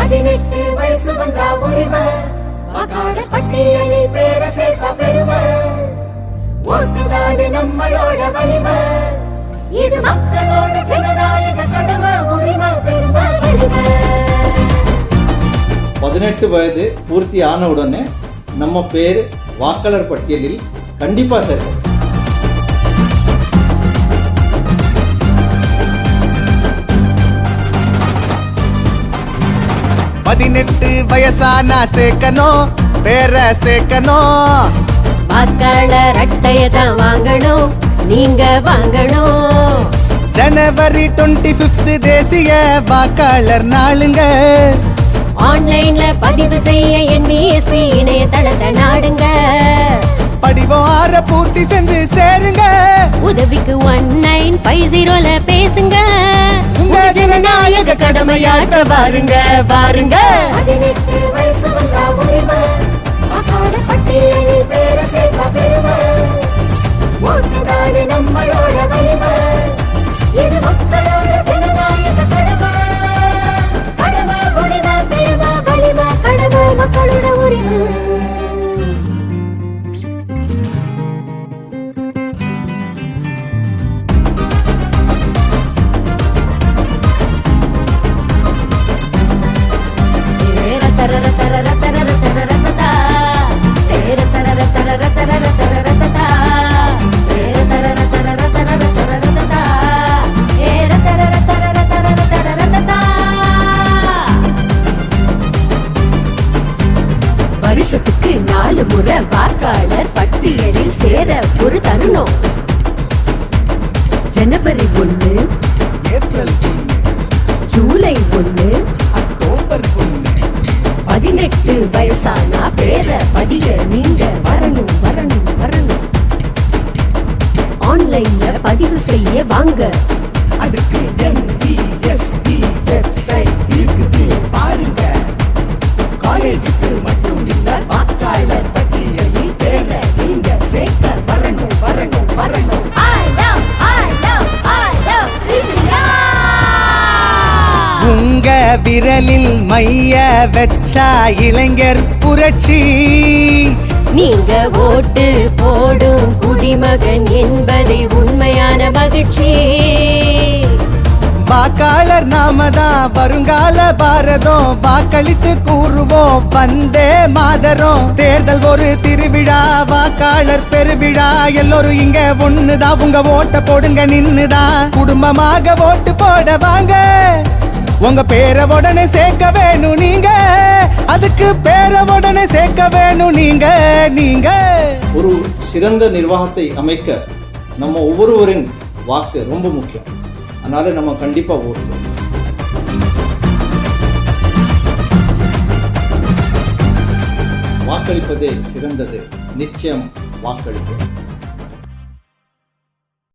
18 வயசு வந்தா உரிமை, வாக்காளர் பட்டியலில் பேர சேர்த்த பெருமை, ஓட்டுதானே நம்மளோட வலிமை, இது மக்களோட ஜனநாயக கடமை, உரிமை பெருமை வலிமை. 18 வயது பூர்த்தி ஆன உடனே நம்ம பேர் வாக்காளர் பட்டியலில் கண்டிப்பா சேர்க்கணும். 18 வயசானா சேர்க்கணும், பேர சேர்க்கணும். வாக்காளர் அட்டையை தான் வாங்கணும், நீங்க வாங்கணும். ஜனவரி 25 தேசிய வாக்காளர் நாளுங்க. ஆன்லைன்ல பதிவு செய்ய NVSP இணையதளத்தை நாடுங்க. படிவம் 6 பூர்த்தி செஞ்சு சேருங்க. உதவிக்கு 1950ல பேசுங்க. உங்க ஜனநாயக கடமையாற்ற வாருங்க வாருங்க. 18 வயசு வந்தா உரிமை, வாக்காளர் பட்டியலில் பேர சேர்த்த பெருமை, ஓட்டுதானே நம்மளோட வலிமை, இது மக்களோட ஜனநாயக கடமை, கடமை உரிமை பெருமை வலிமை, கடமை மக்களோட உரிமை. வருஷத்துக்கு 4 முறை வாக்காளர் பட்டியலில் சேர ஒரு தருணம். ஜனவரி 1, ஏப்ரல் 1, ஜூலை 1, அக்டோபர் 1. 18 வயசானா பேர பதிக நீங்க வரணும் வரணும் வரணும். ஆன்லைன்ல பதிவு செய்ய வாங்க. அதுக்கு NVSP வெப்சைட் இருக்குது பாருங்க. காலேஜுக்கு மட்டும் இல்ல, வாக்காளர் பட்டியலில் பேர நீங்க சேர்க்க வரணும் வரணும் வரணும். உங்க விரலில் மைய வச்சா இளைஞர் புரட்சி. நீங்க ஓட்டு போடும் குடிமகன் என்பதே உண்மையான மகிழ்ச்சி. வாக்காளர் நாம தான் வருங்கால பாரதம், வாக்களித்து கூறுவோம் வந்தே மாதரம். தேர்தல் ஒரு திருவிழா, வாக்காளர் பெருவிழா, எல்லோரும் இங்க ஒண்ணுதான். உங்க ஓட்ட போடுங்க நின்னுதான், குடும்பமாக ஓட்டு போட வாங்க. உங்க பேரை உடனே சேர்க்க வேணும் நீங்க, அதுக்கு பேரை உடனே சேர்க்க வேணும் நீங்க நீங்க. ஒரு சிறந்த நிர்வாகத்தை அமைக்க நம்ம ஒவ்வொருவரின் வாக்கு ரொம்ப முக்கியம். அதனால நம்ம கண்டிப்பா ஓட்டுவோம். வாக்களிப்பதே சிறந்தது, நிச்சயம் வாக்களிப்போம்.